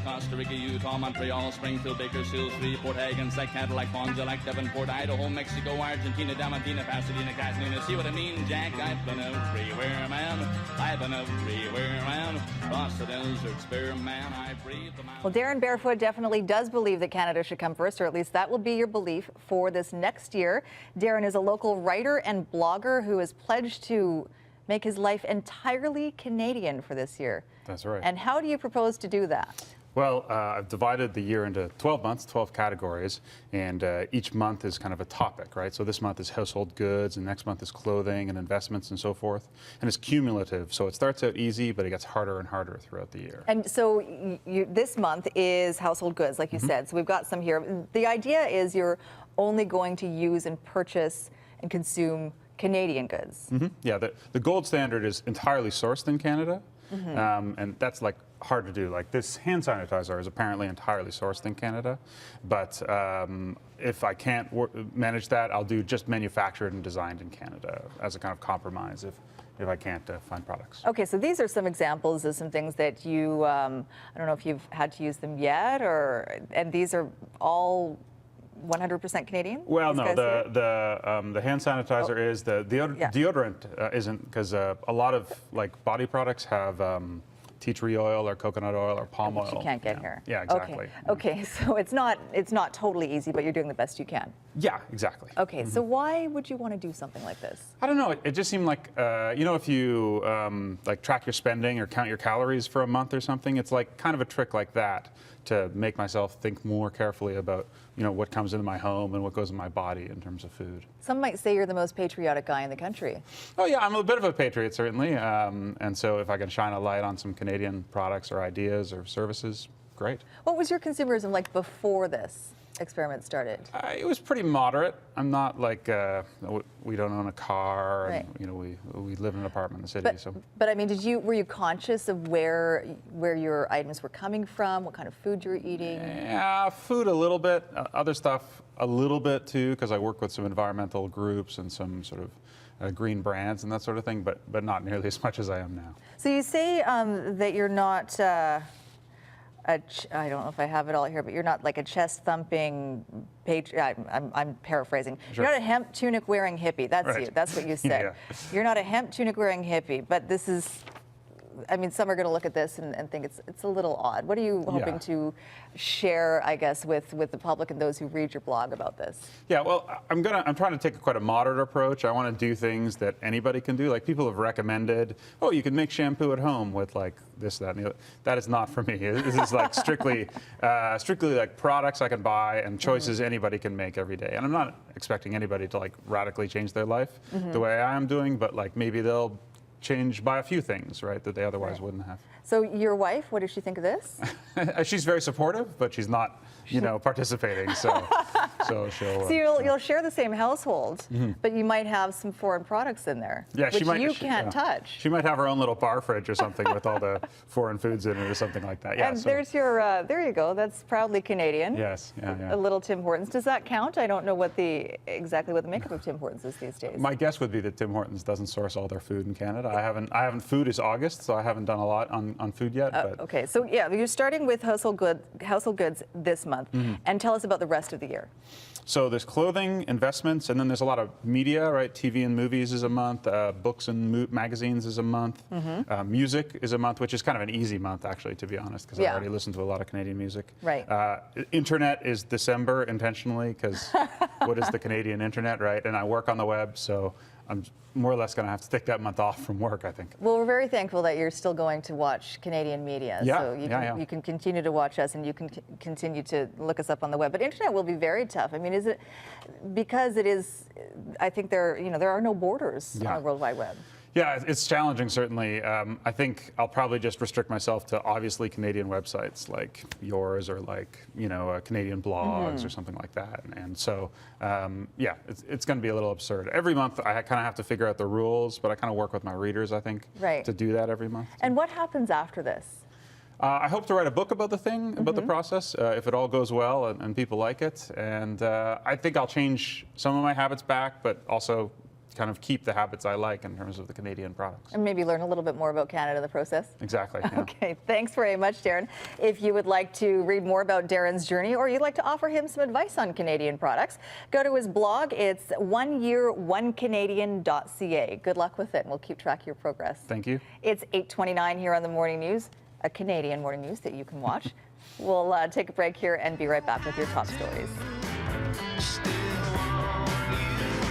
Costa Rica, Utah, Montreal, Springfield, Bakersfield, Port Hagen, Sac Cadillac, Fond du Lac, Devonport, Idaho, Mexico, Argentina, Diamantina, Pasadena, Catalina. See what I mean, Jack? I've been everywhere, man. I've been everywhere, man. Across the deserts, bare man, I breathe the mountain. Well, Darren Barefoot definitely does believe that Canada should come first, or at least that will be your belief for this next year. Darren is a local writer and blogger who has pledged to make his life entirely Canadian for this year. That's right. And how do you propose to do that? Well, I've divided the year into 12 months, 12 categories, and each month is kind of a topic, right? So this month is household goods, and next month is clothing and investments and so forth. And it's cumulative, so it starts out easy, but it gets harder and harder throughout the year. And so this month is household goods, like you said. So we've got some here. The idea is you're only going to use and purchase and consume Canadian goods. Yeah, the gold standard is entirely sourced in Canada, and that's like hard to do. Like this hand sanitizer is apparently entirely sourced in Canada, but if I can't manage that, I'll do just manufactured and designed in Canada as a kind of compromise if I can't find products. Okay, so these are some examples of some things that you, I don't know if you've had to use them yet, and these are all 100% Canadian? Well, no, the hand sanitizer is, the deodorant isn't, because a lot of like body products have tea tree oil or coconut oil or palm oil. You can't get here. Yeah, exactly. Okay, so it's not totally easy, but you're doing the best you can. Yeah, exactly. Okay, so why would you want to do something like this? I don't know. It just seemed like, if you like track your spending or count your calories for a month or something, it's like kind of a trick like that to make myself think more carefully about, what comes into my home and what goes in my body in terms of food. Some might say you're the most patriotic guy in the country. Oh yeah, I'm a bit of a patriot, certainly. And so if I can shine a light on some Canadian products or ideas or services, great. What was your consumerism like before this experiment started? It was pretty moderate. I'm not like, we don't own a car, Right. and we live in an apartment in the city. But I mean, were you conscious of where your items were coming from, what kind of food you were eating? Yeah, food a little bit, other stuff a little bit too, because I work with some environmental groups and some sort of green brands and that sort of thing, but not nearly as much as I am now. So you say that you're not. I don't know if I have it all here, but you're not like a chest-thumping patriot. I'm paraphrasing. Sure. You're not a hemp tunic-wearing hippie. That's Right. you. That's what you said. Yeah. You're not a hemp tunic-wearing hippie, but this is. I mean, some are going to look at this and think it's a little odd. What are you hoping to share, I guess, with the public and those who read your blog about this? Yeah, well, I'm trying to take quite a moderate approach. I want to do things that anybody can do. Like people have recommended, oh, you can make shampoo at home with like this, that, and the other. That is not for me. This is like strictly like products I can buy and choices anybody can make every day. And I'm not expecting anybody to like radically change their life the way I am doing, but like maybe they'll change by a few things, right, that they otherwise wouldn't have. So your wife, what does she think of this? She's very supportive, but she's not, participating. So she'll. So you'll share the same household, but you might have some foreign products in there, yeah, which you can't touch. She might have her own little bar fridge or something with all the foreign foods in it or something like that. Yeah. And there's your, there you go. That's proudly Canadian. Yes. Yeah. A little Tim Hortons. Does that count? I don't know exactly what the makeup of Tim Hortons is these days. My guess would be that Tim Hortons doesn't source all their food in Canada. I haven't. Food is August, so I haven't done a lot on food yet. But. Okay, so yeah, you're starting with household goods this month, and tell us about the rest of the year. So there's clothing, investments, and then there's a lot of media, right? TV and movies is a month, books and magazines is a month, music is a month, which is kind of an easy month, actually, to be honest, because I already listen to a lot of Canadian music. Right. Internet is December intentionally, because what is the Canadian internet, right? And I work on the web, so I'm more or less going to have to take that month off from work, I think. Well, we're very thankful that you're still going to watch Canadian media. Yeah, so you can continue to watch us, and you can continue to look us up on the web. But internet will be very tough. I mean, is it because it is? I think there are no borders on the World Wide Web. Yeah, it's challenging, certainly. I think I'll probably just restrict myself to obviously Canadian websites like yours or like, Canadian blogs or something like that. And so, yeah, it's going to be a little absurd. Every month I kind of have to figure out the rules, but I kind of work with my readers, I think, to do that every month. And what happens after this? I hope to write a book about the thing, about the process, if it all goes well and people like it. And I think I'll change some of my habits back, but also kind of keep the habits I like in terms of the Canadian products. And maybe learn a little bit more about Canada in the process. Exactly. Yeah. Okay, thanks very much, Darren. If you would like to read more about Darren's journey or you'd like to offer him some advice on Canadian products, go to his blog. It's oneyearonecanadian.ca. Good luck with it, and we'll keep track of your progress. Thank you. It's 8:29 here on the Morning News, a Canadian Morning News that you can watch. We'll take a break here and be right back with your top stories. Still want you.